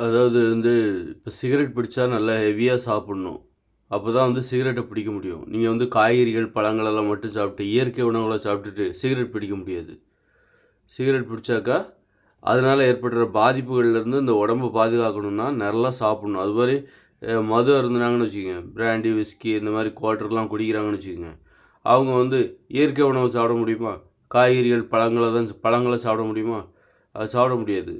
அதாவது இப்போ சிகரெட் பிடிச்சா நல்லா ஹெவியாக சாப்பிட்ணும். அப்போ தான் சிகரெட்டை பிடிக்க முடியும். நீங்கள் காய்கறிகள், பழங்களெல்லாம் மட்டும் சாப்பிட்டு, இயற்கை உணவுகள சாப்பிட்டுட்டு சிகரெட் பிடிக்க முடியாது. சிகரெட் பிடிச்சாக்கா, அதனால் ஏற்படுற பாதிப்புகள்லேருந்து இந்த உடம்ப பாதுகாக்கணும்னா நல்லா சாப்பிட்ணும். அதுமாதிரி மது அருந்துனாங்கன்னு வச்சுக்கோங்க, பிராண்டி, விஸ்கி இந்த மாதிரி குவார்ட்டர்லாம் குடிக்கிறாங்கன்னு வச்சுக்கோங்க. அவங்க இயற்கை உணவு சாப்பிட முடியுமா? காய்கறிகள், பழங்கள சாப்பிட முடியுமா? அது சாப்பிட முடியாது.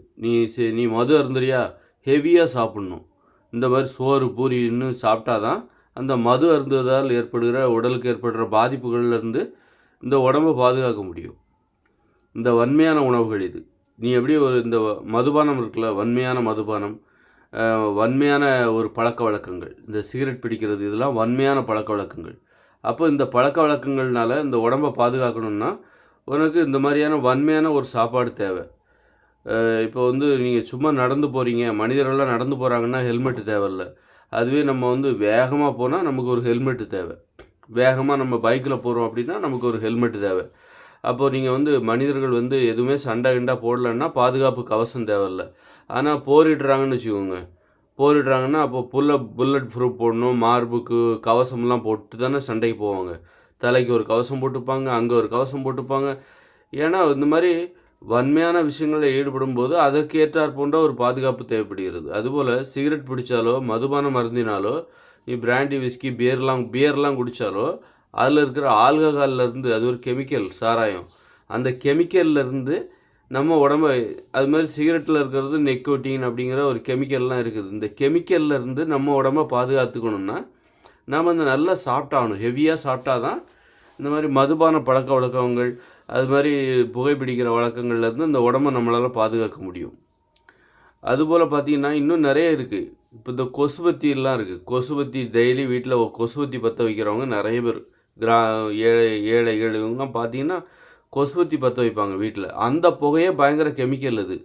நீ மது அருந்துறியா? ஹெவியாக சாப்பிட்ணும். இந்த மாதிரி சோறு, பூரி இன்னும் சாப்பிட்டா தான் அந்த மது அருந்துவதால் ஏற்படுகிற உடலுக்கு ஏற்படுற பாதிப்புகள்லேருந்து இந்த உடம்பை பாதுகாக்க முடியும். இந்த வன்மையான உணவுகள் இது. நீ எப்படி இந்த மதுபானம் இருக்குல்ல, வன்மையான மதுபானம், வன்மையான ஒரு பழக்கவழக்கங்கள். இந்த சிகரெட் பிடிக்கிறது இதெல்லாம் வன்மையான பழக்கவழக்கங்கள். அப்போ இந்த பழக்கவழக்கங்கள்னால இந்த உடம்பை பாதுகாக்கணும்னா, உனக்கு இந்த மாதிரியான வன்மையான ஒரு சாப்பாடு தேவை. இப்போ நீங்கள் சும்மா நடந்து போகிறீங்க, மனிதர்கள்லாம் நடந்து போகிறாங்கன்னா ஹெல்மெட்டு தேவையில்ல. அதுவே நம்ம வேகமாக போனால் நமக்கு ஒரு ஹெல்மெட்டு தேவை. வேகமாக நம்ம பைக்கில் போகிறோம் அப்படின்னா நமக்கு ஒரு ஹெல்மெட்டு தேவை. அப்போது நீங்கள் மனிதர்கள் எதுவுமே சண்டை கிண்டா போடலன்னா பாதுகாப்பு கவசம் தேவையில்ல. ஆனால் போரிடுறாங்கன்னு வச்சுக்கோங்க. போரிடுறாங்கன்னா அப்போ புல்லட் ப்ரூஃப் போடணும், மார்புக்கு கவசம்லாம் போட்டு தானே சண்டைக்கு போவாங்க. தலைக்கு ஒரு கவசம் போட்டுப்பாங்க, அங்கே ஒரு கவசம் போட்டுப்பாங்க. ஏன்னா இந்த மாதிரி வன்மையான விஷயங்களில் ஈடுபடும்போது அதற்கு ஏற்றாற் போன்ற ஒரு பாதுகாப்பு தேவைப்படுகிறது. அதுபோல் சிகரெட் பிடிச்சாலோ, மதுபானம் அருந்தினாலோ, நீ பிராண்டி, விஸ்கி, பியர்லாம் குடித்தாலோ, அதில் இருக்கிற ஆல்கஹால்லேருந்து, அது ஒரு கெமிக்கல், சாராயம். அந்த கெமிக்கல்லேருந்து நம்ம உடம்ப, அது மாதிரி சிகரெட்டில் இருக்கிறது நெக்கோட்டின் அப்படிங்கிற ஒரு கெமிக்கல்லாம் இருக்குது. இந்த கெமிக்கல்லேருந்து நம்ம உடம்ப பாதுகாத்துக்கணும்னா நாம் நல்லா சாப்பிட்டாகணும். ஹெவியாக சாப்பிட்டா தான் இந்த மாதிரி மதுபான பழக்க வழக்கங்கள், அது மாதிரி புகைப்பிடிக்கிற வழக்கங்கள்லேருந்து இந்த உடம்பை நம்மளால் பாதுகாக்க முடியும். அதுபோல் பார்த்திங்கன்னா இன்னும் நிறைய இருக்குது. இப்போ இந்த கொசுபத்திலாம் இருக்குது. கொசுபத்தி டெய்லி வீட்டில் கொசுபத்தி பற்ற வைக்கிறவங்க நிறைய பேர். ஏழைகள் இவங்கலாம் பார்த்திங்கன்னா கொசுபத்தி பற்ற வைப்பாங்க வீட்டில். அந்த புகையே பயங்கர கெமிக்கல் அது.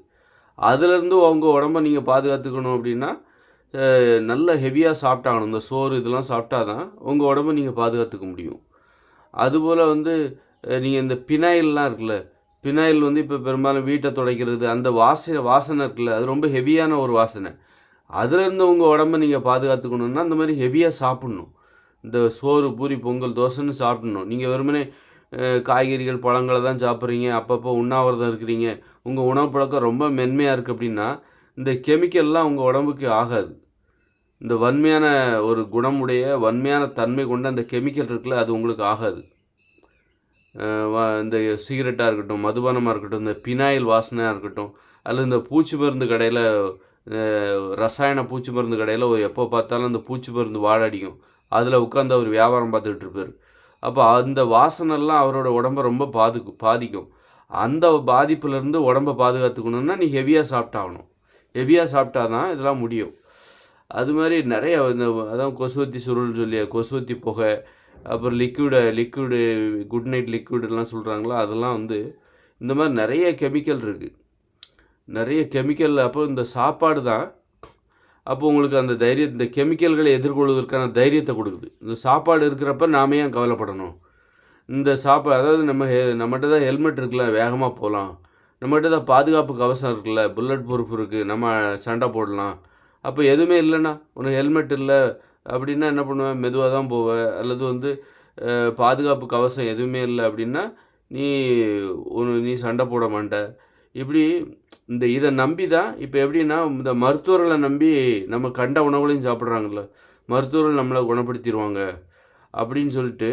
அதுலேருந்து அவங்க உடம்ப நீங்கள் பாதுகாத்துக்கணும் அப்படின்னா நல்ல ஹெவியாக சாப்பிட்டாகணும். இந்த சோறு இதெல்லாம் சாப்பிட்டா தான் உங்கள் உடம்ப நீங்கள் பாதுகாத்துக்க முடியும். அதுபோல் நீங்கள் இந்த பினாயில்லாம் இருக்குல்ல, பினாயில் இப்போ பெரும்பாலும் வீட்டை துடைக்கிறது, அந்த வாசனை இருக்குல்ல, அது ரொம்ப ஹெவியான ஒரு வாசனை. அதுலேருந்து உங்கள் உடம்ப நீங்கள் பாதுகாத்துக்கணுன்னா அந்த மாதிரி ஹெவியாக சாப்பிட்ணும். இந்த சோறு, பூரி, பொங்கல், தோசைன்னு சாப்பிட்ணும். நீங்கள் வெறுமனே காய்கறிகள், பழங்களை தான் சாப்பிட்றீங்க, அப்பப்போ உண்ணாவிரதம் இருக்கிறீங்க, உங்கள் உணவு பழக்கம் ரொம்ப மென்மையாக இருக்குது அப்படின்னா இந்த கெமிக்கல்லாம் உங்கள் உடம்புக்கு ஆகாது. இந்த வன்மையான ஒரு குணமுடைய, வன்மையான தன்மை கொண்ட அந்த கெமிக்கல் இருக்குல்ல, அது உங்களுக்கு ஆகாது. இந்த சிகரெட்டாக இருக்கட்டும், மதுபானமாக இருக்கட்டும், இந்த பினாயில் வாசனையாக இருக்கட்டும், அல்லது இந்த பூச்சி மருந்து கடையில், ரசாயன பூச்சி மருந்து கடையில் எப்போ பார்த்தாலும் அந்த பூச்சி மருந்து வாடடிக்கும். அதில் உட்காந்து அவர் வியாபாரம் பார்த்துக்கிட்டு இருப்பார். அப்போ அந்த வாசனைலாம் அவரோட உடம்பை ரொம்ப பாதிக்கும். அந்த பாதிப்புலேருந்து உடம்பை பாதுகாத்துக்கணுன்னா நீ ஹெவியாக சாப்பிட்டாகணும். ஹெவியாக சாப்பிட்டா தான் இதெல்லாம் முடியும். அது மாதிரி நிறைய அதான் கொசுவத்தி சுருள் சொல்லி, கொசுவத்தி புகை, அப்புறம் லிக்விடு குட் நைட் லிக்விடுலாம் சொல்கிறாங்களோ, அதெல்லாம் இந்த மாதிரி நிறைய கெமிக்கல் இருக்குது. நிறைய கெமிக்கல். அப்போ இந்த சாப்பாடு தான் அப்போ உங்களுக்கு அந்த இந்த கெமிக்கல்களை எதிர்கொள்வதற்கான தைரியத்தை கொடுக்குது. இந்த சாப்பாடு இருக்கிறப்ப நாம ஏன் கவலைப்படணும்? இந்த சாப்பாடு, அதாவது நம்மகிட்ட தான் ஹெல்மெட் இருக்குல்ல, வேகமாக போகலாம். நம்மகிட்ட தான் பாதுகாப்பு கவசம் இருக்குல்ல, புல்லட் ப்ரூஃப் இருக்குது, நம்ம சண்டை போடலாம். அப்போ எதுவுமே இல்லைண்ணா, உனக்கு ஹெல்மெட் இல்லை அப்படின்னா என்ன பண்ணுவேன்? மெதுவாக தான் போவேன். அல்லது பாதுகாப்பு கவசம் எதுவுமே இல்லை அப்படின்னா நீ சண்டை போட மாட்ட. இப்படி இதை நம்பி தான் இப்போ எப்படின்னா, இந்த மருத்துவர்களை நம்பி நம்ம கண்ட உணவுகளையும் சாப்பிட்றாங்கல்ல, மருத்துவர்கள் நம்மளை குணப்படுத்திடுவாங்க அப்படின்னு சொல்லிட்டு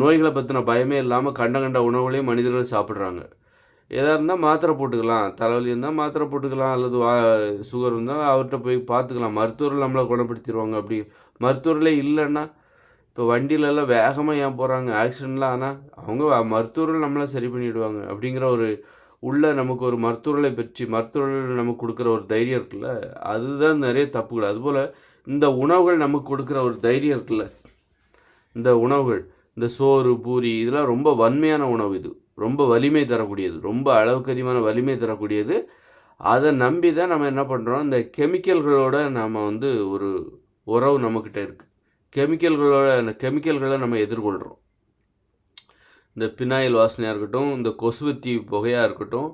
நோய்களை பற்றின பயமே இல்லாமல் கண்ட உணவுகளையும் மனிதர்கள் சாப்பிட்றாங்க. எதாக இருந்தால் மாத்திரை போட்டுக்கலாம், தலைவலி இருந்தால் மாத்திரை போட்டுக்கலாம், அல்லது சுகர் இருந்தால் அவர்கிட்ட போய் பார்த்துக்கலாம், மருத்துவர்கள் நம்மளை குணப்படுத்திடுவாங்க. அப்படி மருத்துவர்களே இல்லைன்னா இப்போ வண்டியிலலாம் வேகமாக ஏன் போகிறாங்க? ஆக்சிடெண்ட்லாம் ஆனால் அவங்க மருத்துவர்கள் நம்மளை சரி பண்ணிவிடுவாங்க அப்படிங்கிற ஒரு நமக்கு ஒரு மருத்துவர்களை பற்றி மருத்துவர்கள் நமக்கு கொடுக்குற ஒரு தைரியம் இருக்குல்ல, அதுதான் நிறைய தப்புகள். அதுபோல் இந்த உணவுகள் நமக்கு கொடுக்குற ஒரு தைரியம் இருக்குல்ல, இந்த உணவுகள், இந்த சோறு, பூரி இதெல்லாம் ரொம்ப வன்மையான உணவு. இது ரொம்ப வலிமை தரக்கூடியது, ரொம்ப அளவுக்கு அதிகமான வலிமை தரக்கூடியது. அதை நம்பி தான் நம்ம என்ன பண்ணுறோம், இந்த கெமிக்கல்களோட நாம் ஒரு உறவு நம்மக்கிட்ட இருக்குது. அந்த கெமிக்கல்களை நம்ம இந்த பினாயில் வாசனையாக இருக்கட்டும், இந்த கொசுவத்தி புகையாக இருக்கட்டும்,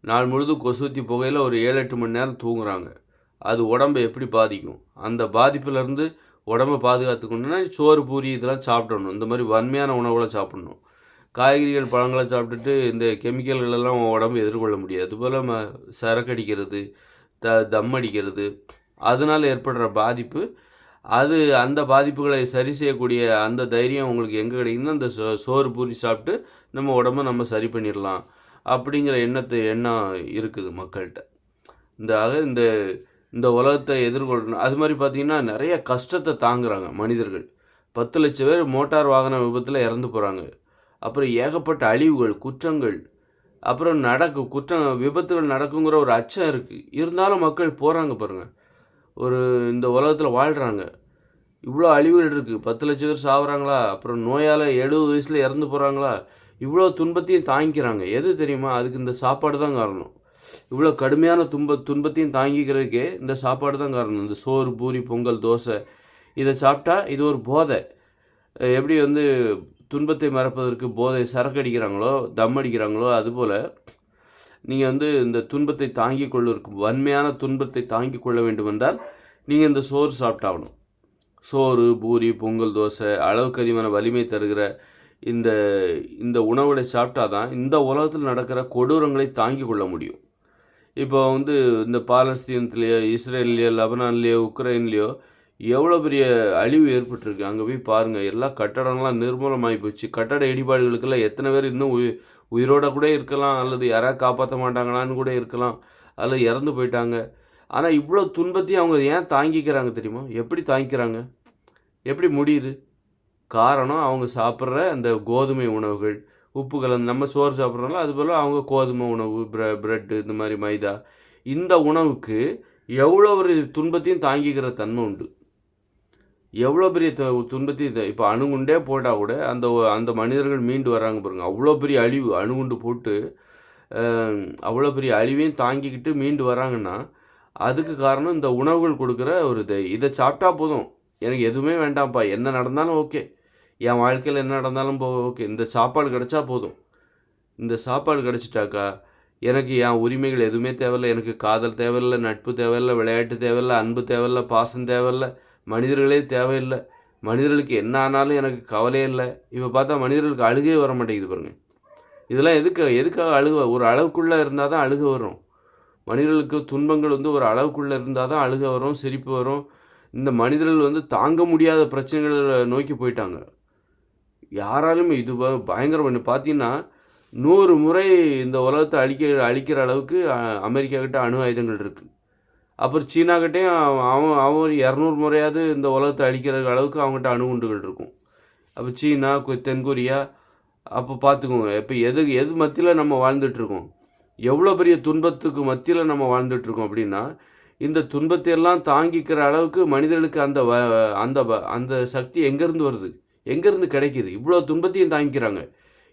நாள் முழுதும் கொசுவத்தி புகையில் ஒரு 7-8 மணி நேரம் தூங்குறாங்க. அது உடம்பை எப்படி பாதிக்கும்? அந்த பாதிப்புலேருந்து உடம்பை பாதுகாத்துக்கணுன்னா சோறு பூரி இதெல்லாம் சாப்பிடணும். இந்த மாதிரி வன்மையான உணவுகளை சாப்பிடணும். காய்கறிகள் பழங்களை சாப்பிட்டுட்டு இந்த கெமிக்கல்களெல்லாம் உடம்பு எதிர்கொள்ள முடியாது. அதுபோல் சரக்கு அடிக்கிறது, தம் அடிக்கிறது, அதனால் ஏற்படுற பாதிப்பு, அந்த பாதிப்புகளை சரி செய்யக்கூடிய அந்த தைரியம் உங்களுக்கு எங்கே கிடைக்குன்னா, அந்த சோறு பூரி சாப்பிட்டு நம்ம உடம்பை நம்ம சரி பண்ணிடலாம் அப்படிங்கிற எண்ணம் இருக்குது மக்கள்கிட்ட. இந்த இந்த உலகத்தை எதிர்கொள்ளணும். அது மாதிரி பார்த்திங்கன்னா நிறைய கஷ்டத்தை தாங்குகிறாங்க மனிதர்கள். 10 லட்சம் பேர் மோட்டார் வாகன விபத்தில் இறந்து போகிறாங்க. அப்புறம் ஏகப்பட்ட அழிவுகள், குற்றங்கள், அப்புறம் விபத்துகள் நடக்குங்கிற ஒரு அச்சம் இருக்குது. இருந்தாலும் மக்கள் போகிறாங்க பாருங்கள். இந்த உலகத்தில் வாழ்கிறாங்க. இவ்வளோ அழிவுகள் இருக்குது. 10 லட்சம் பேர் சாகுறாங்களா? அப்புறம் நோயால் 70 வயசில் இறந்து போகிறாங்களா? இவ்வளோ துன்பத்தையும் தாங்கிக்கிறாங்க. எது தெரியுமா? அதுக்கு இந்த சாப்பாடு தான் காரணம். இவ்வளோ கடுமையான துன்பத்தையும் தாங்கிக்கிறதுக்கே இந்த சாப்பாடு தான் காரணம். இந்த சோறு, பூரி, பொங்கல், தோசை இதை சாப்பிட்டா இது ஒரு போதை. எப்படி துன்பத்தை மறப்பதற்கு போதை சரக்கு அடிக்கிறாங்களோ, தம் அடிக்கிறாங்களோ, அதுபோல் நீங்கள் இந்த துன்பத்தை தாங்கிக் கொள்வதற்கு, வன்மையான துன்பத்தை தாங்கிக் கொள்ள வேண்டுமென்றால் நீங்கள் இந்த சோறு சாப்பிட்டாகணும். சோறு, பூரி, பொங்கல், தோசை, அளவுக்கு அதிகமான வலிமை தருகிற இந்த உணவுகளை சாப்பிட்டா தான் இந்த உலகத்தில் நடக்கிற கொடூரங்களை தாங்கிக் கொள்ள முடியும். இப்போ இந்த பாலஸ்தீனத்துலேயோ, இஸ்ரேல்லையோ, லெபனான்லேயோ, உக்ரைன்லேயோ எவ்வளோ பெரிய அழிவு ஏற்பட்டிருக்கு. அங்கே போய் பாருங்கள். எல்லா கட்டடங்கள்லாம் நிர்மூலமாகி போச்சு. கட்டட இடிபாடுகளுக்கெல்லாம் எத்தனை பேர் இன்னும் உயிரோட கூட இருக்கலாம், அல்லது யாராவது காப்பாற்ற மாட்டாங்களான்னு கூட இருக்கலாம், அல்லது இறந்து போயிட்டாங்க. ஆனால் இவ்வளோ துன்பத்தையும் அவங்க ஏன் தாங்கிக்கிறாங்க தெரியுமா? எப்படி தாங்கிக்கிறாங்க? எப்படி முடியுது? காரணம் அவங்க சாப்பிட்ற அந்த கோதுமை உணவுகள், உப்பு கலந்து. நம்ம சோறு சாப்பிட்றோம்ல, அதுபோல் அவங்க கோதுமை உணவு, ப்ரெட்டு, இந்த மாதிரி மைதா, இந்த உணவுக்கு எவ்வளோ ஒரு துன்பத்தையும் தாங்கிக்கிற தன்மை உண்டு. எவ்வளோ பெரிய துன்பத்தையும் இப்போ அணுகுண்டே போட்டால் கூட அந்த மனிதர்கள் மீண்டு வராங்க பாருங்கள். அவ்வளோ பெரிய அழிவு, அணுகுண்டு போட்டு அவ்வளோ பெரிய அழிவையும் தாங்கிக்கிட்டு மீண்டு வராங்கன்னா அதுக்கு காரணம் இந்த உணவுகள் கொடுக்குற ஒரு இதை சாப்பிட்டா போதும், எனக்கு எதுவுமே வேண்டாம்ப்பா, என்ன நடந்தாலும் ஓகே, என் வாழ்க்கையில் என்ன நடந்தாலும் ஓகே, இந்த சாப்பாடு கிடச்சா போதும். இந்த சாப்பாடு கிடச்சிட்டாக்கா எனக்கு என் உரிமைகள் எதுவுமே தேவையில்லை. எனக்கு காதல் தேவையில்லை, நட்பு தேவையில்லை, விளையாட்டு தேவையில்லை, அன்பு தேவையில்லை, பாசம் தேவையில்லை, மனிதர்களே தேவையில்லை. மனிதர்களுக்கு என்ன ஆனாலும் எனக்கு கவலையே இல்லை. இப்போ பார்த்தா மனிதர்களுக்கு அழுகே வர மாட்டேங்குது பாருங்கள். இதெல்லாம் எதுக்காக அழுக? ஒரு அளவுக்குள்ளே இருந்தால் தான் அழுக வரும். மனிதர்களுக்கு துன்பங்கள் ஒரு அளவுக்குள்ளே இருந்தால் தான் அழுக வரும், சிரிப்பு வரும். இந்த மனிதர்கள் தாங்க முடியாத பிரச்சனைகளை நோக்கி போயிட்டாங்க. யாராலும் இது பயங்கரம். பார்த்தீங்கன்னா 100 முறை இந்த உலகத்தை அழிக்கிற அளவுக்கு அமெரிக்கா கிட்ட அணு ஆயுதங்கள் இருக்குது. அப்புறம் சீனாக்கிட்டேயும் அவன் 200 முறையாவது இந்த உலகத்தை அழிக்கிற அளவுக்கு அவங்ககிட்ட அணுகுண்டுகள் இருக்கும். அப்போ சீனா, தென்கொரியா, அப்போ பார்த்துக்கோங்க. இப்போ எது மத்தியில் நம்ம வாழ்ந்துட்டுருக்கோம், எவ்வளோ பெரிய துன்பத்துக்கு மத்தியில் நம்ம வாழ்ந்துட்டுருக்கோம் அப்படின்னா, இந்த துன்பத்தை எல்லாம் தாங்கிக்கிற அளவுக்கு மனிதர்களுக்கு அந்த சக்தி எங்கேருந்து வருது, எங்கேருந்து கிடைக்கிது? இவ்வளோ துன்பத்தையும் தாங்கிக்கிறாங்க.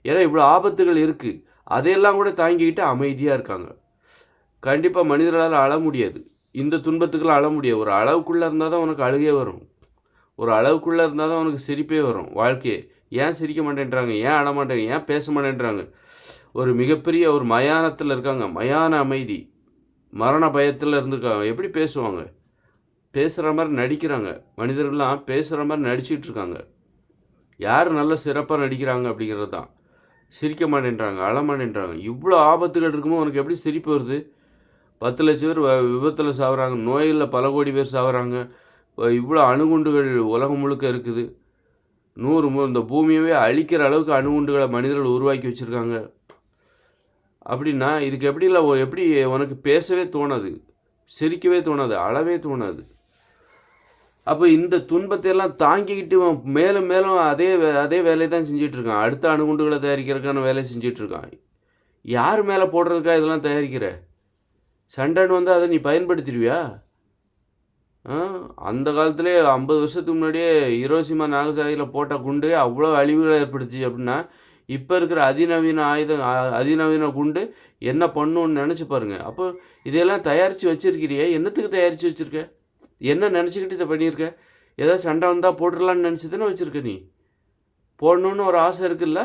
ஏன்னா இவ்வளோ ஆபத்துகள் இருக்குது, அதையெல்லாம் கூட தாங்கிக்கிட்டு அமைதியாக இருக்காங்க. கண்டிப்பாக மனிதர்களால் அழ முடியாது, இந்த துன்பத்துக்கெல்லாம் அழ முடியாது. ஒரு அளவுக்குள்ளே இருந்தால் தான் உனக்கு அழுகே வரும், ஒரு அளவுக்குள்ளே இருந்தால் தான் உனக்கு சிரிப்பே வரும். வாழ்க்கையே ஏன் சிரிக்க மாட்டேன்றாங்க, ஏன் அழ மாட்டேங்க, ஏன் பேச மாட்டேன்றாங்க? ஒரு மிகப்பெரிய ஒரு மயானத்தில் இருக்காங்க, மயான அமைதி, மரண பயத்தில் இருந்திருக்காங்க. எப்படி பேசுவாங்க? பேசுகிற மாதிரி நடிக்கிறாங்க. மனிதர்கள்லாம் பேசுகிற மாதிரி நடிச்சிட்டு இருக்காங்க. யார் நல்ல சிறப்பாக நடிக்கிறாங்க அப்படிங்கிறது தான். சிரிக்க மாட்டேன்றாங்க, அழ மாட்டேன்றாங்க. இவ்வளோ ஆபத்துகள் இருக்கும்போது உனக்கு எப்படி சிரிப்பு வருது? 10 லட்சம் பேர் விபத்தில் சாகுறாங்க, நோயில் பல கோடி பேர் சாகுறாங்க, இவ்வளோ அணுகுண்டுகள் உலகம் முழுக்க இருக்குது. 100 இந்த பூமியவே அழிக்கிற அளவுக்கு அணுகுண்டுகளை மனிதர்கள் உருவாக்கி வச்சுருக்காங்க. அப்படின்னா இதுக்கு எப்படி உனக்கு பேசவே தோணாது, சிரிக்கவே தோணாது, அழவே தோணாது. அப்போ இந்த துன்பத்தை எல்லாம் தாங்கிக்கிட்டு மேலும் மேலும் அதே வேலையை தான் செஞ்சிட்ருக்கான். அடுத்த அணுகுண்டுகளை தயாரிக்கிறதுக்கான வேலையை செஞ்சிட்ருக்கான். யார் மேலே போடுறதுக்காக இதெல்லாம் தயாரிக்கிற? சண்டைன்னு அதை நீ பயன்படுத்திடுவியா? அந்த காலத்திலே 50 வருஷத்துக்கு முன்னாடியே ஹிரோஷிமா நாகசாகியில் போட்ட குண்டு அவ்வளோ அழிவுகளை ஏற்படுத்துச்சு. அப்படின்னா இப்போ இருக்கிற அதிநவீன குண்டு என்ன பண்ணுன்னு நினச்சி பாருங்கள். அப்போ இதையெல்லாம் தயாரித்து வச்சுருக்கிறியே, என்னத்துக்கு தயாரித்து வச்சுருக்க? என்ன நினச்சிக்கிட்டு இதை பண்ணியிருக்க? ஏதாவது சண்டை வந்தால் போட்டுடலான்னு நினச்சி தானே வச்சுருக்க? நீ போடணுன்னு ஒரு ஆசை இருக்குல்ல?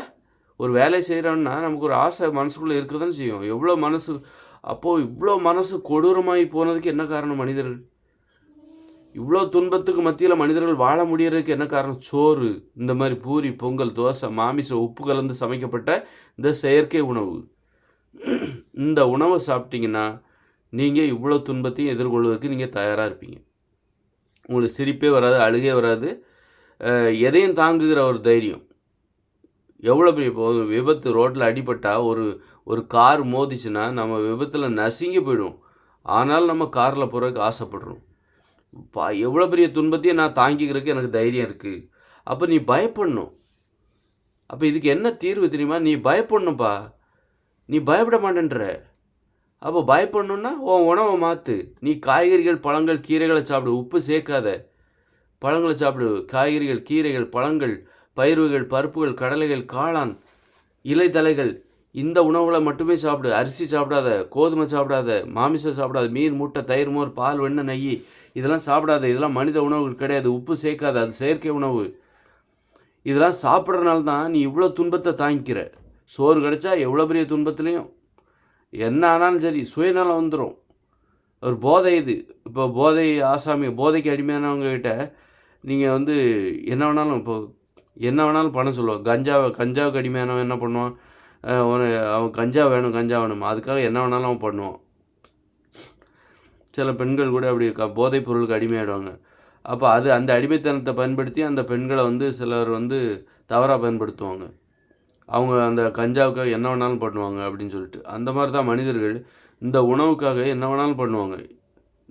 ஒரு வேலை செய்கிறோன்னா நமக்கு ஒரு ஆசை மனசுக்குள்ளே இருக்க தானே செய்யும். எவ்வளோ மனசு அப்போது இவ்வளோ மனசு கொடூரமாகி போனதுக்கு என்ன காரணம்? மனிதர்கள் இவ்வளோ துன்பத்துக்கு மத்தியில் மனிதர்கள் வாழ முடியறதுக்கு என்ன காரணம்? சோறு, இந்த மாதிரி பூரி, பொங்கல், தோசை, மாமிசம், உப்பு கலந்து சமைக்கப்பட்ட இந்த செயற்கை உணவு. இந்த உணவை சாப்பிட்டீங்கன்னா நீங்கள் இவ்வளோ துன்பத்தையும் எதிர்கொள்வதற்கு நீங்கள் தயாராக இருப்பீங்க. உங்களுக்கு சிரிப்பே வராது, அழுகே வராது, எதையும் தாங்குகிற ஒரு தைரியம். எவ்வளோ பெரிய ஒரு விபத்து, ரோட்டில் அடிபட்டால் ஒரு கார் மோதிச்சுன்னா நம்ம விபத்தில் நசுங்கி போயிடும். ஆனாலும் நம்ம காரில் போகிறதுக்கு ஆசைப்படுறோம். எவ்வளோ பெரிய துன்பத்தையும் நான் தாங்கிக்கிறதுக்கு எனக்கு தைரியம் இருக்குது. அப்போ நீ பயப்படணும். அப்போ இதுக்கு என்ன தீர்வு தெரியுமா? நீ பயப்படணும்ப்பா. நீ பயப்பட மாட்டேன்ற. அப்போ பயப்படணுன்னா உன் உணவை மாற்று. நீ காய்கறிகள், பழங்கள், கீரைகளை சாப்பிடு. உப்பு சேர்க்காத பழங்களை சாப்பிடு. காய்கறிகள், கீரைகள், பழங்கள், பயிர்கள், பருப்புகள், கடலைகள், காளான், இலைத்தலைகள், இந்த உணவுகளை மட்டுமே சாப்பிடு. அரிசி சாப்பிடாத, கோதுமை சாப்பிடாத, மாமிசம் சாப்பிடாத, மீன், முட்டை, தயிர், மோர், பால், வெண்ணெய், நெய் இதெல்லாம் சாப்பிடாத. இதெல்லாம் மனித உணவுகள் கிடையாது. உப்பு சேர்க்காத, அது செயற்கை உணவு. இதெல்லாம் சாப்பிட்றதுனால தான் நீ இவ்வளோ துன்பத்தை தாங்கிக்கிற. சோறு கிடைச்சா எவ்வளோ பெரிய துன்பத்துலேயும் என்ன ஆனாலும் சரி சுயநலம் வந்துடும். ஒரு போதை இது. இப்போ போதைக்கு அடிமையானவங்ககிட்ட நீங்கள் என்ன வேணாலும் பண்ண சொல்லுவாள். கஞ்சாவுக்கு அடிமையானவன் என்ன பண்ணுவான்? அவன் கஞ்சா வேணும் அதுக்காக என்ன வேணாலும் அவன் பண்ணுவான். சில பெண்கள் கூட அப்படி போதைப் பொருளுக்கு அடிமையாயிடுவாங்க. அப்போ அந்த அடிமைத்தனத்தை பயன்படுத்தி அந்த பெண்களை சிலர் தவறாக பயன்படுத்துவாங்க. அவங்க அந்த கஞ்சாவுக்காக என்ன வேணாலும் பண்ணுவாங்க அப்படின்னு சொல்லிட்டு. அந்த மாதிரி தான் மனிதர்கள் இந்த உணவுக்காக என்ன வேணாலும் பண்ணுவாங்க.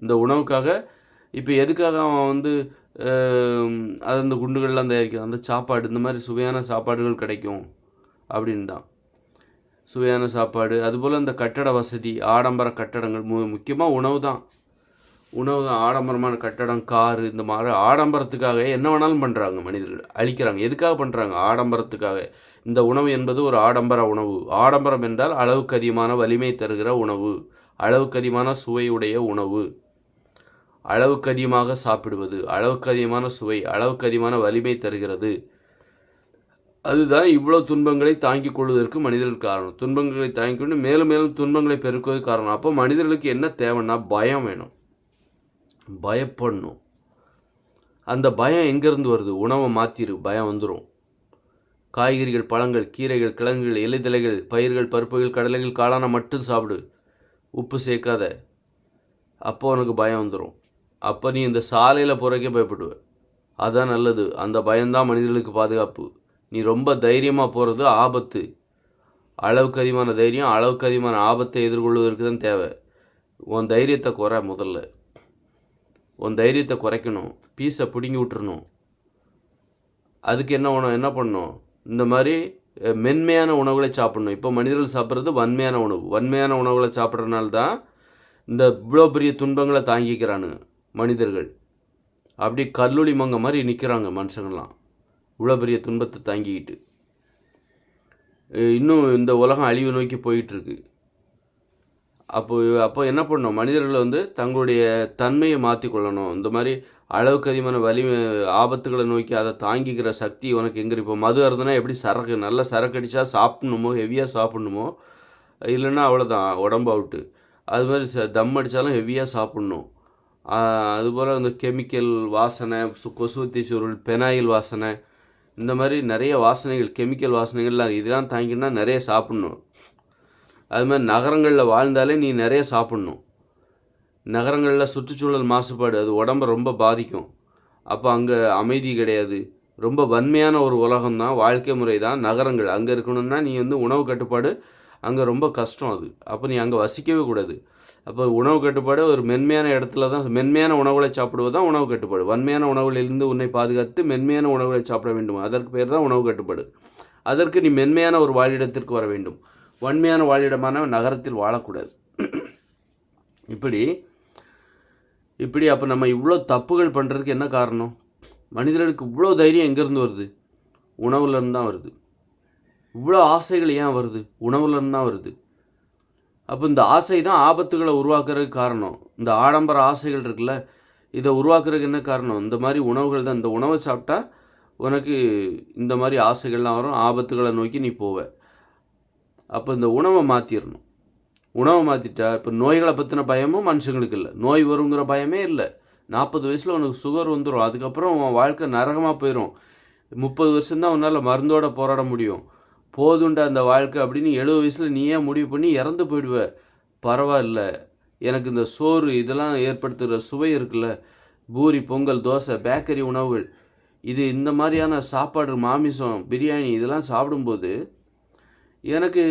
இந்த உணவுக்காக இப்போ எதுக்காக அவன் அது அந்த குண்டுகள்லாம் தயாரிக்கும், அந்த சாப்பாடு, இந்த மாதிரி சுவையான சாப்பாடுகள் கிடைக்கும் அப்படின்னு தான். சுவையான சாப்பாடு, அதுபோல் இந்த கட்டட வசதி, ஆடம்பர கட்டடங்கள், முக்கியமாக உணவு தான். ஆடம்பரமான கட்டடம், காரு, இந்த மாதிரி ஆடம்பரத்துக்காக என்ன வேணாலும் பண்ணுறாங்க. மனிதர்கள் அழிக்கிறாங்க. எதுக்காக பண்ணுறாங்க? ஆடம்பரத்துக்காக. இந்த உணவு என்பது ஒரு ஆடம்பர உணவு. ஆடம்பரம் என்றால் அளவுக்கு அதிகமான வலிமை தருகிற உணவு, அளவுக்கு அதிகமான சுவையுடைய உணவு, அளவுக்கு அதிகமாக சாப்பிடுவது, அளவுக்கு அதிகமான சுவை, அளவுக்கு அதிகமான வலிமை தருகிறது. அதுதான் இவ்வளோ துன்பங்களை தாங்கிக் கொள்வதற்கு மனிதர்களுக்கு காரணம். துன்பங்களை தாங்கிக் கொண்டு மேலும் மேலும் துன்பங்களை பெருக்குவது காரணம். அப்போ மனிதர்களுக்கு என்ன தேவைன்னா பயம் வேணும். பயப்படணும். அந்த பயம் எங்கேருந்து வருது? உணவை மாற்றிரு, பயம் வந்துடும். காய்கறிகள், பழங்கள், கீரைகள், கிழங்குகள், இலைத்தலைகள், பயிர்கள், பருப்புகள், கடலைகள், காளானை மட்டும் சாப்பிடு. உப்பு சேர்க்காத. அப்போ உனக்கு பயம் வந்துடும். அப்போ நீ இந்த சாலையில் போகிறக்கே பயப்படுவ. அதுதான் நல்லது. அந்த பயம்தான் மனிதர்களுக்கு பாதுகாப்பு. நீ ரொம்ப தைரியமாக போகிறது ஆபத்து. அளவுக்கு அதிகமான தைரியம், அளவுக்கு அதிகமான ஆபத்தை எதிர்கொள்வதற்கு தான் தேவை. உன் தைரியத்தை குறை. முதல்ல உன் தைரியத்தை குறைக்கணும். பீஸை பிடுங்கி விட்டுறணும். அதுக்கு என்ன பண்ணணும்? இந்த மாதிரி மென்மையான உணவுகளை சாப்பிடணும். இப்போ மனிதர்கள் சாப்பிட்றது வன்மையான உணவுகளை சாப்பிட்றதுனால தான் இந்த இவ்வளோ பெரிய துன்பங்களை தாங்கிக்கிறானுங்க மனிதர்கள். அப்படி கல்லூலி மங்க மாதிரி நிற்கிறாங்க மனுஷங்கள்லாம், இவ்வளோ பெரிய துன்பத்தை தாங்கிக்கிட்டு. இன்னும் இந்த உலகம் அழிவு நோக்கி போயிட்டுருக்கு. அப்போ என்ன பண்ணணும்? மனிதர்கள் தங்களுடைய தன்மையை மாற்றிக்கொள்ளணும். இந்த மாதிரி அளவுக்கு அதிகமான வலிமை, ஆபத்துகளை நோக்கி அதை தாங்கிக்கிற சக்தி உனக்கு எங்கே? இப்போ மது அருந்துனா எப்படி நல்ல சரக்கு அடித்தா சாப்பிட்ணுமோ, ஹெவியாக சாப்பிட்ணுமோ, இல்லைன்னா அவ்வளோதான், உடம்பு அவுட்டு. அது மாதிரி தம் அடித்தாலும் ஹெவியாக சாப்பிட்ணும். அதுபோல் இந்த கெமிக்கல் வாசனை, கொசுவத்தி சுருள், பெனாயில் வாசனை, இந்த மாதிரி நிறைய வாசனைகள், கெமிக்கல் வாசனைகள்லாம் இதெல்லாம் தாங்கினா நிறைய சாப்பிட்ணும். அது மாதிரி நகரங்களில் வாழ்ந்தாலே நீ நிறைய சாப்பிட்ணும். நகரங்களில் சுற்றுச்சூழல் மாசுபாடு, அது உடம்பை ரொம்ப பாதிக்கும். அப்போ அங்கே அமைதி கிடையாது. ரொம்ப வன்மையான ஒரு உலகம்தான், வாழ்க்கை முறை தான் நகரங்கள். அங்கே இருக்கணும்னா நீ உணவு கட்டுப்பாடு அங்கே ரொம்ப கஷ்டம். அது அப்போ நீ அங்கே வசிக்கவே கூடாது. அப்போ உணவு கட்டுப்பாடு ஒரு மென்மையான இடத்துல தான், மென்மையான உணவுகளை சாப்பிடுவது தான் உணவு கட்டுப்பாடு. வன்மையான உணவுகளிலிருந்து உன்னை பாதுகாத்து மென்மையான உணவுகளை சாப்பிட வேண்டும். அதற்கு பேர் தான் உணவு கட்டுப்பாடு. அதற்கு நீ மென்மையான ஒரு வாழிடத்திற்கு வர வேண்டும். வன்மையான வாழிடமான நகரத்தில் வாழக்கூடாது. இப்படி அப்போ நம்ம இவ்வளோ தப்புகள் பண்ணுறதுக்கு என்ன காரணம்? மனிதர்களுக்கு இவ்வளோ தைரியம் எங்கேருந்து வருது? உணவுலேருந்து தான் வருது. இவ்வளோ ஆசைகள் ஏன் வருது? உணவுலேருந்து தான் வருது. அப்போ இந்த ஆசை தான் ஆபத்துகளை உருவாக்குறதுக்கு காரணம். இந்த ஆடம்பர ஆசைகள் இருக்குல்ல, இதை உருவாக்குறதுக்கு என்ன காரணம்? இந்த மாதிரி உணவுகள் தான். இந்த உணவை சாப்பிட்டா உனக்கு இந்த மாதிரி ஆசைகள்லாம் வரும், ஆபத்துகளை நோக்கி நீ போவ. அப்போ இந்த உணவை மாற்றிடணும். உணவை மாற்றிட்டா இப்போ நோய்களை பற்றின பயமும் மனுஷங்களுக்கு இல்லை, நோய் வருங்கிற பயமே இல்லை. 40 வயசில் உனக்கு சுகர் வந்துடும், அதுக்கப்புறம் உன் வாழ்க்கை நரகமாக போயிடும். 30 வருஷம்தான் உன்னால் மருந்தோட போராட முடியும். போதுண்டா அந்த வாழ்க்கை அப்படின்னு 70 வயசில் நீயே முடிவு பண்ணி இறந்து போயிடுவ. பரவாயில்ல, எனக்கு இந்த சோறு இதெல்லாம் ஏற்படுத்துகிற சுவை இருக்குல்ல, பூரி, பொங்கல், தோசை, பேக்கரி உணவுகள், இது இந்த மாதிரியான சாப்பாடு, மாமிசம், பிரியாணி இதெல்லாம் சாப்பிடும்போது எனக்கு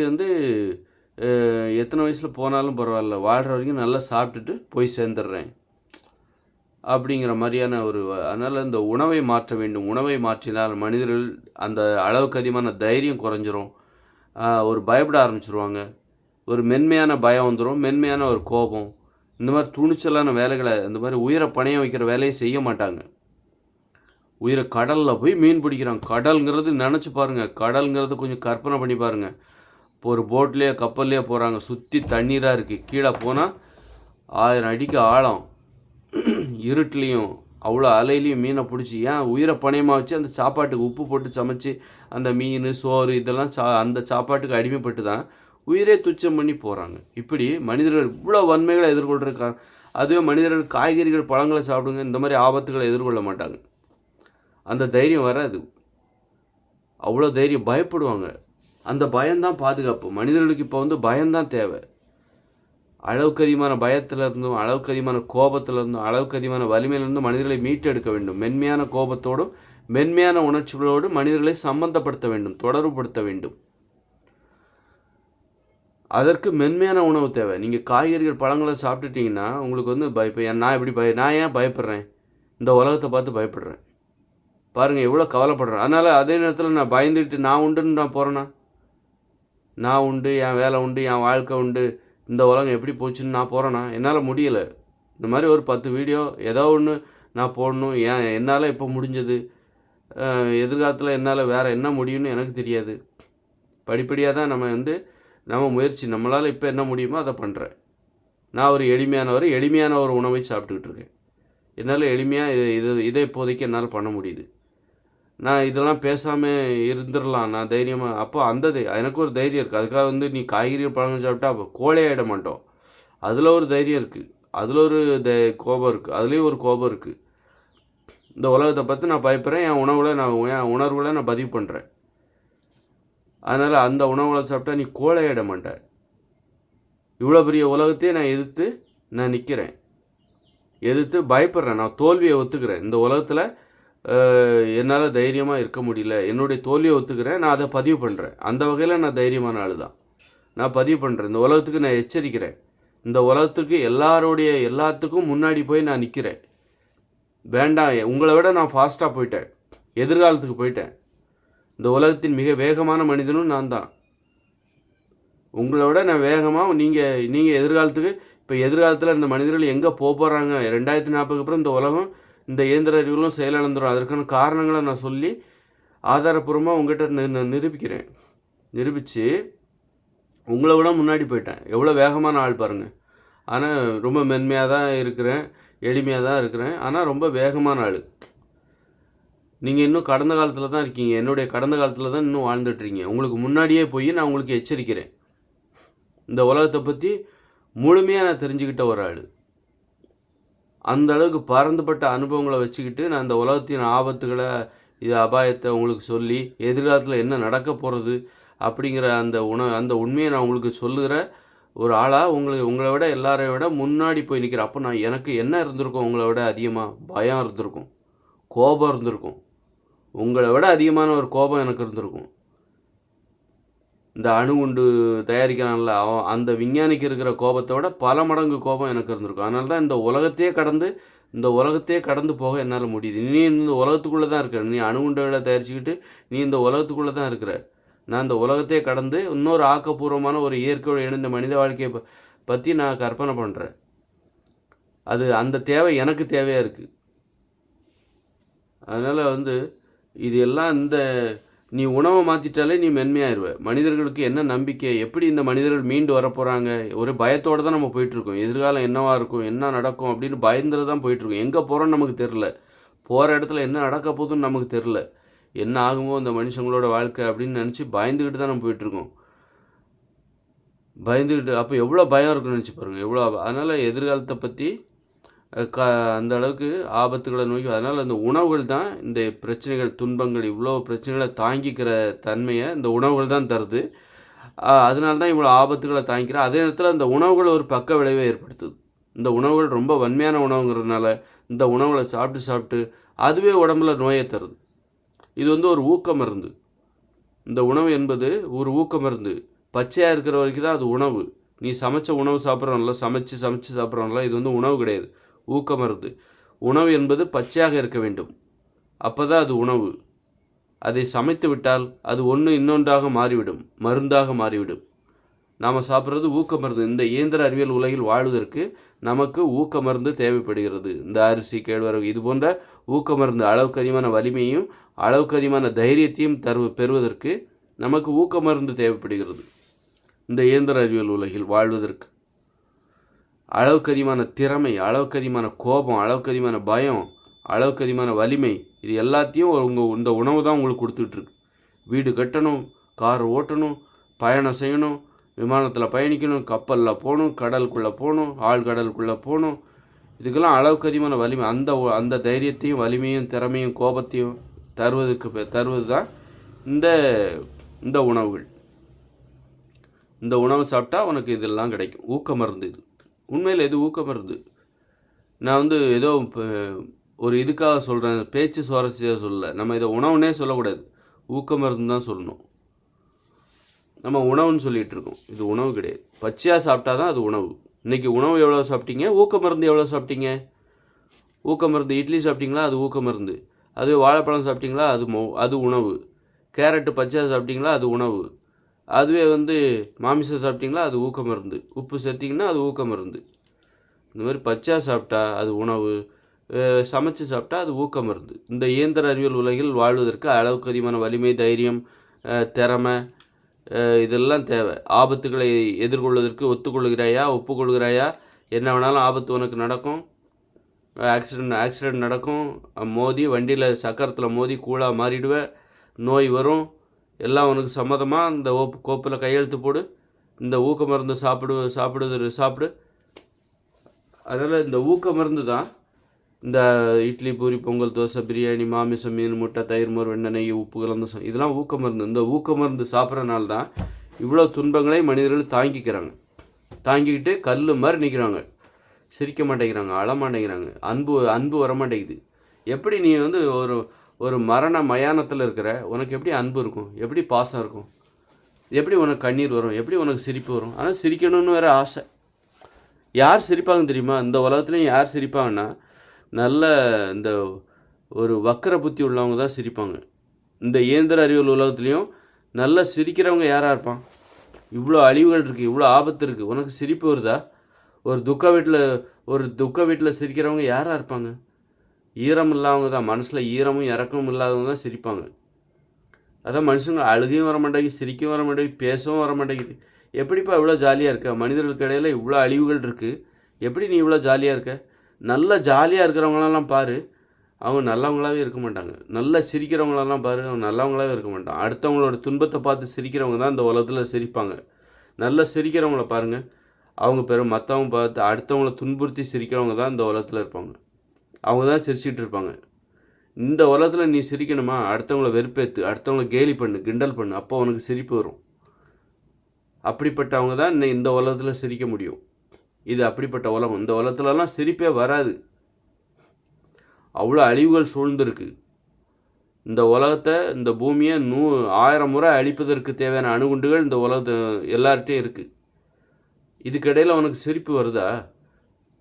எத்தனை வயசில் போனாலும் பரவாயில்ல, வாழ்கிற வரைக்கும் நல்லா சாப்பிட்டுட்டு போய் சேர்ந்துடுறேன் அப்படிங்கிற மாதிரியான அதனால் இந்த உணவை மாற்ற வேண்டும். உணவை மாற்றினால் மனிதர்கள் அந்த அளவுக்கு அதிகமான தைரியம் குறைஞ்சிரும், ஒரு பயப்பட ஆரம்பிச்சிருவாங்க, ஒரு மென்மையான பயம் வந்துடும், மென்மையான ஒரு கோபம், இந்த மாதிரி துணிச்சலான வேலைகளை, இந்த மாதிரி உயிரை பணையம் வைக்கிற வேலையை செய்ய மாட்டாங்க. உயிரை கடலில் போய் மீன் பிடிக்கிறாங்க. கடல்ங்கிறது நினச்சி பாருங்கள், கடல்ங்கிறது கொஞ்சம் கற்பனை பண்ணி பாருங்கள். இப்போ ஒரு போட்லேயோ கப்பல்லையோ போகிறாங்க, சுற்றி தண்ணீராக இருக்குது, கீழே போனால் 1000 அடிக்கு ஆழம், இருட்டுலேயும் அவ்வளோ அலையிலையும் மீனை பிடிச்சி ஏன் உயிரை பணையமாக வச்சு அந்த சாப்பாட்டுக்கு உப்பு போட்டு சமைச்சு அந்த மீன், சோறு இதெல்லாம் அந்த சாப்பாட்டுக்கு அடிமைப்பட்டு தான் உயிரே துச்சம் பண்ணி போகிறாங்க. இப்படி மனிதர்கள் இவ்வளோ வன்மைகளை எதிர்கொள்கிறதுக்காக, அதுவே மனிதர்கள் காய்கறிகள், பழங்களை சாப்பிடுங்க, இந்த மாதிரி ஆபத்துகளை எதிர்கொள்ள மாட்டாங்க. அந்த தைரியம் வராது, அவ்வளோ தைரியம், பயப்படுவாங்க. அந்த பயம்தான் பாதுகாப்பு. மனிதர்களுக்கு இப்போ பயம்தான் தேவை. அளவுக்கு அதிகமான பயத்திலிருந்தும், அளவுக்கு அதிகமான கோபத்திலிருந்தும், அளவுக்கு அதிகமான வலிமையிலிருந்தும் மனிதர்களை மீட்டெடுக்க வேண்டும். மென்மையான கோபத்தோடும் மென்மையான உணர்ச்சிகளோடு மனிதர்களை சம்பந்தப்படுத்த வேண்டும், தொடர்புபடுத்த வேண்டும். அதற்கு மென்மையான உணவு தேவை. நீங்கள் காய்கறிகள், பழங்களை சாப்பிட்டுட்டிங்கன்னா உங்களுக்கு இப்போ நான் ஏன் பயப்படுறேன்? இந்த உலகத்தை பார்த்து பயப்படுறேன் பாருங்கள், எவ்வளோ கவலைப்படுறேன். அதனால் அதே நேரத்தில் நான் பயந்துட்டு நான் உண்டுன்னு நான் போகிறேன்னா, நான் உண்டு, என் வேலை உண்டு, என் வாழ்க்கை உண்டு, இந்த உலகம் எப்படி போச்சுன்னு நான் போகிறேன்னா, என்னால் முடியலை. இந்த மாதிரி ஒரு 10 வீடியோ ஏதோ ஒன்று நான் போடணும். என்னால் இப்போ முடிஞ்சது, எதிர்காலத்தில் என்னால் வேறு என்ன முடியும்னு எனக்கு தெரியாது. படிப்படியாக தான் நம்ம முயற்சி, நம்மளால் இப்போ என்ன முடியுமோ அதை பண்ணுறேன். நான் ஒரு எளிமையான ஒரு உணவை சாப்பிட்டுக்கிட்டு இருக்கேன். என்னால் எளிமையாக இதை இப்போதைக்கு என்னால் பண்ண முடியுது. நான் இதெல்லாம் பேசாமல் இருந்துடலாம், நான் தைரியமாக. அப்போ எனக்கு ஒரு தைரியம் இருக்குது. அதுக்காக நீ காய்கறி, பழங்கள் சாப்பிட்டா அப்போ கோழையாயிட மாட்டோம். அதில் ஒரு தைரியம் இருக்குது, அதில் ஒரு கோபம் இருக்குது, அதுலேயும் ஒரு கோபம் இருக்குது. இந்த உலகத்தை பார்த்து நான் பயப்படுறேன், என் உணர்வுகளை நான் பதிவு பண்ணுறேன். அதனால் அந்த உணவுகளை சாப்பிட்டா நீ கோழையாயிட மாட்டேன். இவ்வளோ பெரிய உலகத்தையே நான் எதிர்த்து நிற்கிறேன், எதிர்த்து பயப்படுறேன், நான் தோல்வியை ஒத்துக்கிறேன். இந்த உலகத்தில் என்னால் தைரியமாக இருக்க முடியல, என்னுடைய தோல்வியை ஒத்துக்கிறேன், நான் அதை பதிவு பண்ணுறேன். அந்த வகையில் நான் தைரியமான ஆள் தான். நான் பதிவு பண்ணுறேன், இந்த உலகத்துக்கு நான் எச்சரிக்கிறேன். இந்த உலகத்துக்கு எல்லாத்துக்கும் முன்னாடி போய் நான் நிற்கிறேன். வேண்டாம், உங்களை விட நான் ஃபாஸ்ட்டாக போயிட்டேன், எதிர்காலத்துக்கு போயிட்டேன். இந்த உலகத்தின் மிக வேகமான மனிதனும் நான் தான். உங்களை விட நான் வேகமாக நீங்கள் எதிர்காலத்துக்கு, இப்போ எதிர்காலத்தில் இந்த மனிதர்கள் எங்கே போகிறாங்க, 2040 அப்புறம் இந்த உலகம், இந்த இயந்திர அறிவுகளும் செயலிழந்துடும். அதற்கான காரணங்களை நான் சொல்லி ஆதாரப்பூர்வமாக உங்கள்கிட்ட நிரூபிக்கிறேன். நிரூபித்து உங்களை விட முன்னாடி போயிட்டேன். எவ்வளோ வேகமான ஆள் பாருங்கள். ஆனால் ரொம்ப மென்மையாக தான் இருக்கிறேன், எளிமையாக தான் இருக்கிறேன், ஆனால் ரொம்ப வேகமான ஆள். நீங்கள் இன்னும் கடந்த காலத்தில் தான் இருக்கீங்க, என்னுடைய கடந்த காலத்தில் தான் இன்னும் வாழ்ந்துட்டுருக்கீங்க. உங்களுக்கு முன்னாடியே போய் நான் உங்களுக்கு எச்சரிக்கிறேன். இந்த உலகத்தை பற்றி முழுமையாக நான் தெரிஞ்சுக்கிட்ட ஒரு ஆள். அந்த அளவுக்கு பறந்துபட்ட அனுபவங்களை வச்சுக்கிட்டு நான் இந்த உலகத்தின் ஆபத்துகளை, அபாயத்தை உங்களுக்கு சொல்லி எதிர்காலத்தில் என்ன நடக்க போகிறது அப்படிங்கிற அந்த உண்மையை நான் உங்களுக்கு சொல்லுகிற ஒரு ஆளாக உங்களை விட எல்லாரையும் விட முன்னாடி போய் நிற்கிறேன். அப்போ எனக்கு என்ன இருந்திருக்கும்? உங்களை விட அதிகமாக பயம் இருந்திருக்கும், கோபம் இருந்திருக்கும். உங்களை விட அதிகமான ஒரு கோபம் எனக்கு இருந்திருக்கும். இந்த அணுகுண்டு தயாரிக்கிறான்ல, அந்த விஞ்ஞானிக்கு இருக்கிற கோபத்தை விட பல மடங்கு கோபம் எனக்கு இருந்திருக்கும். அதனால தான் இந்த உலகத்தையே கடந்து போக என்னால் முடியுது. நீ இந்த உலகத்துக்குள்ளே தான் இருக்கிற, நீ அணுகுண்டுகளை தயாரிச்சுக்கிட்டு நீ இந்த உலகத்துக்குள்ளே தான் இருக்கிற. நான் இந்த உலகத்தையே கடந்து இன்னொரு ஆக்கப்பூர்வமான ஒரு இயற்கையோடு இணைந்த மனித வாழ்க்கையை பற்றி நான் கற்பனை பண்ணுறேன். அந்த தேவை எனக்கு தேவையாக இருக்குது. அதனால் இது எல்லாம் நீ உணவை மாற்றிட்டாலே நீ மென்மையாயிருவ. மனிதர்களுக்கு என்ன நம்பிக்கை, எப்படி இந்த மனிதர்கள் மீண்டு வரப்போகிறாங்க, ஒரு பயத்தோடு தான் நம்ம போயிட்டுருக்கோம். எதிர்காலம் என்னவாக இருக்கும், என்ன நடக்கும் அப்படின்னு பயந்துட்டு தான் போயிட்டுருக்கோம். எங்கே போகிறோன்னு நமக்கு தெரில, போகிற இடத்துல என்ன நடக்க போகுதுன்னு நமக்கு தெரில, என்ன ஆகுமோ இந்த மனுஷங்களோட வாழ்க்கை அப்படின்னு நினச்சி பயந்துக்கிட்டு தான் நம்ம போயிட்டுருக்கோம். பயந்துக்கிட்டு அப்போ எவ்வளோ பயம் இருக்குன்னு நினச்சி பாருங்கள் எவ்வளோ. அதனால் எதிர்காலத்தை பற்றி க அந்த அளவுக்கு ஆபத்துகளை நோக்கி. அதனால் அந்த உணவுகள் தான் இந்த பிரச்சனைகள் துன்பங்கள் இவ்வளோ பிரச்சனைகளை தாங்கிக்கிற தன்மையை இந்த உணவுகள் தான் தருது. அதனால தான் இவ்வளோ ஆபத்துகளை தாங்கிக்கிற. அதே நேரத்தில் அந்த உணவுகள் ஒரு பக்க விளைவை ஏற்படுத்துது. இந்த உணவுகள் ரொம்ப வன்மையான உணவுங்கிறதுனால இந்த உணவுகளை சாப்பிட்டு அதுவே உடம்புல நோயை தருது. இது வந்து ஒரு ஊக்க மருந்து. இந்த உணவு என்பது ஒரு ஊக்க மருந்து. பச்சையாக இருக்கிற வரைக்கும் தான் அது உணவு. நீ சமைச்ச உணவு சாப்பிட்றோம்ல, சமைச்சு சாப்பிட்றோம்ல, இது வந்து உணவு கிடையாது, ஊக்க மருந்து. உணவு என்பது பச்சையாக இருக்க வேண்டும், அப்போ தான் அது உணவு. அதை சமைத்து விட்டால் அது ஒன்று இன்னொன்றாக மாறிவிடும், மருந்தாக மாறிவிடும். நாம் சாப்பிட்றது ஊக்க மருந்து. இந்த இயந்திர அறிவியல் உலகில் வாழ்வதற்கு நமக்கு ஊக்க மருந்து தேவைப்படுகிறது. இந்த அரிசி, கேழ்வரகு இது போன்ற ஊக்க மருந்து அளவுக்கு அதிகமான வலிமையும் அளவுக்கு அதிகமான தைரியத்தையும் பெறுவதற்கு நமக்கு ஊக்க மருந்து தேவைப்படுகிறது. இந்த இயந்திர அறிவியல் உலகில் வாழ்வதற்கு அளவுக்கு அதிகமான திறமை, அளவுக்கு அதிகமான கோபம், அளவுக்கு அதிகமான பயம், அளவுக்கு அதிகமான வலிமை, இது எல்லாத்தையும் இந்த உணவு தான் உங்களுக்கு கொடுத்துட்ருக்கு. வீடு கட்டணும், கார் ஓட்டணும், பயணம் செய்யணும், விமானத்தில் பயணிக்கணும், கப்பலில் போகணும், கடலுக்குள்ளே போகணும், ஆழ்கடலுக்குள்ளே போகணும், இதுக்கெல்லாம் அளவுக்கு அதிகமான வலிமை. அந்த தைரியத்தையும் வலிமையும் திறமையும் கோபத்தையும் தருவது தான் இந்த உணவுகள். இந்த உணவு சாப்பிட்டா உனக்கு இதெல்லாம் கிடைக்கும். ஊக்க மருந்து இது. உண்மையில் இது ஊக்க மருந்து. நான் வந்து ஏதோ ஒரு இதுக்காக சொல்கிறேன், பேச்சு சுவாரஸ்யம் சொல்லலை. நம்ம இதை உணவுன்னே சொல்லக்கூடாது, ஊக்க மருந்து தான் சொல்லணும். நம்ம உணவுன்னு சொல்லிகிட்டு இருக்கோம், இது உணவு கிடையாது. பச்சையாக சாப்பிட்டா தான் அது உணவு. இன்றைக்கி உணவு எவ்வளோ சாப்பிட்டீங்க, ஊக்க மருந்து எவ்வளோ சாப்பிட்டீங்க? ஊக்க மருந்து இட்லி சாப்பிட்டீங்களா, அது ஊக்க மருந்து. அது வாழைப்பழம் சாப்பிட்டீங்களா, அது உணவு. கேரட்டு பச்சையாக சாப்பிட்டீங்களா, அது உணவு. அதுவே வந்து மாமிசம் சாப்பிட்டிங்களா, அது ஊக்க மருந்து. உப்பு சேர்த்திங்கன்னா அது ஊக்க மருந்து. இந்த மாதிரி பச்சையாக சாப்பிட்டா அது உணவு, சமைச்சு சாப்பிட்டா அது ஊக்க மருந்து. இந்த இயந்திர அறிவியல் உலகில் வாழ்வதற்கு அளவுக்கு அதிகமான வலிமை, தைரியம், திறமை இதெல்லாம் தேவை. ஆபத்துகளை எதிர்கொள்வதற்கு ஒப்புக்கொள்கிறாயா? என்ன வேணாலும் ஆபத்து உனக்கு நடக்கும். ஆக்சிடெண்ட் நடக்கும், மோதி வண்டியில் சக்கரத்தில் மோதி கூழாக மாறிடுவேன், நோய் வரும், எல்லாம் உனக்கு சம்மதமாக. இந்த கோப்பில் கையெழுத்து போடு, இந்த ஊக்க மருந்து சாப்பிடு. அதனால் இந்த ஊக்க மருந்து தான் இந்த இட்லி, பூரி, பொங்கல், தோசை, பிரியாணி, மாமிசம், மீன், முட்டை, தயிர், மோர், வெண்ணெய், நெய், உப்பு கலந்து இதெல்லாம் ஊக்க மருந்து. இந்த ஊக்க மருந்து சாப்பிட்றனால தான் இவ்வளோ துன்பங்களை மனிதர்கள் தாங்கிக்கிட்டு கல் மாதிரி நிற்கிறாங்க. சிரிக்க மாட்டேங்கிறாங்க, அழ மாட்டேங்கிறாங்க, அன்பு வர மாட்டேங்குது. எப்படி நீ வந்து ஒரு மரண மயானத்தில் இருக்கிற, உனக்கு எப்படி அன்பு இருக்கும், எப்படி பாசம் இருக்கும், எப்படி உனக்கு கண்ணீர் வரும், எப்படி உனக்கு சிரிப்பு வரும்? ஆனால் சிரிக்கணும்னு வேறு ஆசை. யார் சிரிப்பாங்க தெரியுமா? இந்த உலகத்துலேயும் யார் சிரிப்பாங்கன்னா, நல்ல இந்த ஒரு வக்கர புத்தி உள்ளவங்க தான் சிரிப்பாங்க. இந்த இயந்திர அறிவியல் உலகத்துலேயும் நல்லா சிரிக்கிறவங்க யாராக இருப்பான்? இவ்வளோ அழிவுகள் இருக்குது, இவ்வளோ ஆபத்து இருக்குது, உனக்கு சிரிப்பு வருதா? ஒரு துக்க வீட்டில் சிரிக்கிறவங்க யாராக இருப்பாங்க? ஈரம் இல்லாதவங்க தான், மனசில் ஈரமும் இறக்கமும் இல்லாதவங்க தான் சிரிப்பாங்க. அதான் மனுஷங்க அழுகையும் வர மாட்டேங்குது, சிரிக்கவும் வர மாட்டேங்குது, பேசவும் வர மாட்டேங்குது. எப்படிப்பா இவ்வளோ ஜாலியாக இருக்க? மனிதர்களுக்கு இடையில் இவ்வளோ அழிவுகள் இருக்குது, எப்படி நீ இவ்வளோ ஜாலியாக இருக்க? நல்ல ஜாலியாக இருக்கிறவங்களெல்லாம் பாரு, அவங்க நல்லவங்களாகவே இருக்க மாட்டாங்க. நல்லா சிரிக்கிறவங்களெல்லாம் பாரு, அவங்க நல்லவங்களாகவே இருக்க மாட்டாங்க. அடுத்தவங்களோட துன்பத்தை பார்த்து சிரிக்கிறவங்க தான் இந்த உலகத்தில் சிரிப்பாங்க. நல்லா சிரிக்கிறவங்கள பாருங்கள், அவங்க மற்றவங்க பார்த்து அடுத்தவங்கள துன்புறுத்தி சிரிக்கிறவங்க தான் இந்த உலகத்தில் இருப்பாங்க. அவங்க தான் சிரிச்சிட்டு இருப்பாங்க. இந்த உலகத்தில் நீ சிரிக்கணுமா? அடுத்தவங்கள வெறுப்பேற்று, அடுத்தவங்கள கேலி பண்ணு, கிண்டல் பண்ணு, அப்போ உனக்கு சிரிப்பு வரும். அப்படிப்பட்டவங்க தான் இந்த உலகத்தில் சிரிக்க முடியும். இது அப்படிப்பட்ட உலகம். இந்த உலகத்துலலாம் சிரிப்பே வராது, அவ்வளோ அழிவுகள் சூழ்ந்திருக்கு. இந்த உலகத்தை, இந்த பூமியை 1000 முறை அழிப்பதற்கு தேவையான அணுகுண்டுகள் இந்த உலகத்தை எல்லார்ட்டையும் இருக்குது. இதுக்கிடையில் உனக்கு சிரிப்பு வருதா?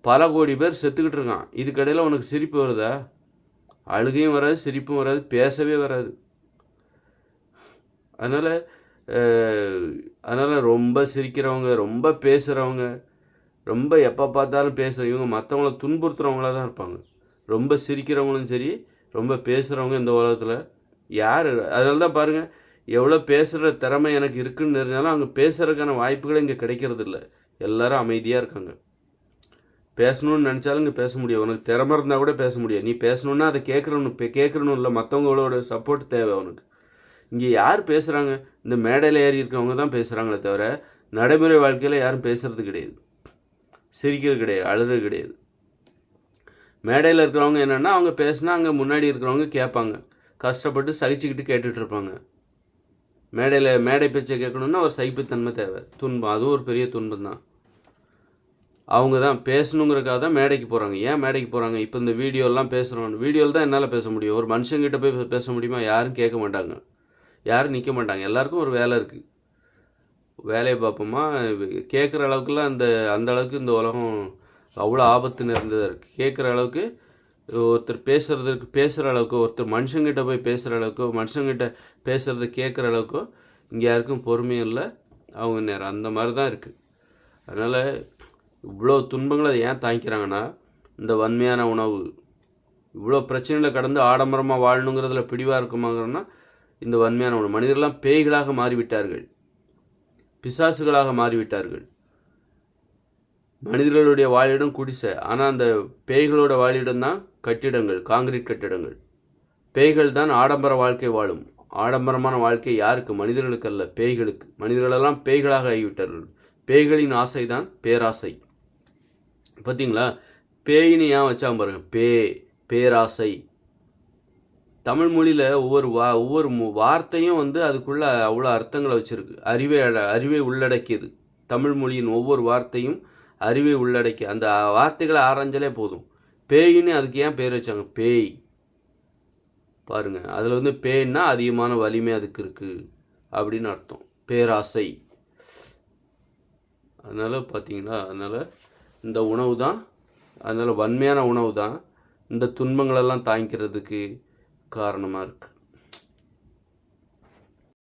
பல கோடி பேர் செத்துக்கிட்டு இருக்கான், இதுக்கிடையில் உனக்கு சிரிப்பு வருதா? அழுகையும் வராது, சிரிப்பும் வராது, பேசவே வராது. அதனால் ரொம்ப சிரிக்கிறவங்க, ரொம்ப பேசுகிறவங்க, ரொம்ப எப்போ பார்த்தாலும் இவங்க மற்றவங்கள துன்புறுத்துகிறவங்களாக தான் இருப்பாங்க. ரொம்ப சிரிக்கிறவங்களும் சரி, ரொம்ப பேசுகிறவங்க இந்த உலகத்தில் யார்? அதனால தான் பாருங்கள், எவ்வளோ பேசுகிற திறமை எனக்கு இருக்குன்னு தெரிஞ்சாலும் அங்கே பேசுகிறதுக்கான வாய்ப்புகள் இங்கே கிடைக்கிறது இல்லை. எல்லோரும் அமைதியாக இருக்காங்க. பேசணும்னு நினச்சாலும் இங்கே பேச முடியும். உனக்கு திறமை இருந்தால் கூட பேச முடியாது. நீ பேசணுன்னா அதை கேட்கணும் இல்லை, மற்றவங்களோட சப்போர்ட் தேவை உனக்கு. இங்கே யார் பேசுகிறாங்க? இந்த மேடையில் ஏறி இருக்கிறவங்க தான் பேசுகிறாங்களே தவிர, நடைமுறை வாழ்க்கையில் யாரும் பேசுகிறது கிடையாது, சிரிக்கிறது கிடையாது, அழுறது கிடையாது. மேடையில் இருக்கிறவங்க என்னென்னா அவங்க பேசுனா அங்கே முன்னாடி இருக்கிறவங்க கேட்பாங்க, கஷ்டப்பட்டு சகிச்சுக்கிட்டு கேட்டுட்ருப்பாங்க. மேடை பேச்சை கேட்கணுன்னா ஒரு சகிப்புத்தன்மை தேவை. துன்பம், அதுவும் ஒரு பெரிய துன்பம் தான். அவங்க தான் பேசணுங்கிறக்காக தான் மேடைக்கு போகிறாங்க. ஏன் மேடைக்கு போகிறாங்க? இப்போ இந்த வீடியோலாம் பேசுகிறோம், வீடியோவில் தான் என்னால் பேச முடியும். ஒரு மனுஷங்கிட்ட போய் பேச முடியுமா? யாரும் கேட்க மாட்டாங்க, யாரும் நிற்க மாட்டாங்க. எல்லாருக்கும் ஒரு வேலை இருக்குது, வேலையை பார்ப்போமா. கேட்குற அளவுக்குலாம் அந்த அளவுக்கு இந்த உலகம் அவ்வளோ ஆபத்து நிறைந்ததாக இருக்குது. கேட்குற அளவுக்கு ஒருத்தர் பேசுகிற அளவுக்கு, ஒருத்தர் மனுஷங்கிட்ட போய் பேசுகிற அளவுக்கோ, மனுஷங்கிட்ட பேசுகிறத கேட்குற அளவுக்கோ இங்கே யாருக்கும் பொறுமையும் இல்லை, அவங்க நேரம் அந்த மாதிரி தான் இருக்குது. அதனால் இவ்வளோ துன்பங்களை ஏன் தாங்கிக்கிறாங்கன்னா, இந்த வன்மையான உணவு. இவ்வளோ பிரச்சனைகளை கடந்து ஆடம்பரமாக வாழணுங்கிறதுல பிடிவாக இருக்குமாங்கன்னா இந்த வன்மையான உணவு. மனிதர்கள்லாம் பேய்களாக மாறிவிட்டார்கள், பிசாசுகளாக மாறிவிட்டார்கள். மனிதர்களுடைய வாழிடம் குடிசை, ஆனால் அந்த பேய்களோட வாழிடம் தான் கட்டிடங்கள், காங்கிரீட் கட்டிடங்கள். பேய்கள் தான் ஆடம்பர வாழ்க்கை வாழும். ஆடம்பரமான வாழ்க்கை யாருக்கு? மனிதர்களுக்கு அல்ல, பேய்களுக்கு. மனிதர்களெல்லாம் பேய்களாக ஆகிவிட்டார்கள். பேய்களின் ஆசை தான் பேராசை. பார்த்தீங்களா? பேயின்னு ஏன் வச்சாங்க பாருங்க, பேராசை. தமிழ் மொழியில் ஒவ்வொரு வார்த்தையும் அதுக்குள்ளே அவ்வளோ அர்த்தங்களை வச்சுருக்கு. அறிவை உள்ளடக்கியது. தமிழ் மொழியின் ஒவ்வொரு வார்த்தையும் அறிவை உள்ளடக்கி, அந்த வார்த்தைகளை ஆராய்ஞ்சாலே போதும். பேயின்னு அதுக்கு ஏன் பேர் வச்சாங்க? பேய் பாருங்கள், அதில் பேய்னா அதிகமான வலிமை அதுக்கு இருக்குது அப்படின்னு அர்த்தம், பேராசை. அதனால் பார்த்தீங்களா, அதனால் இந்த உணவு தான், அதனால் வன்மையான உணவு தான் இந்த துன்பங்களெல்லாம் தாங்கிக்கிறதுக்கு காரணமாக இருக்குது.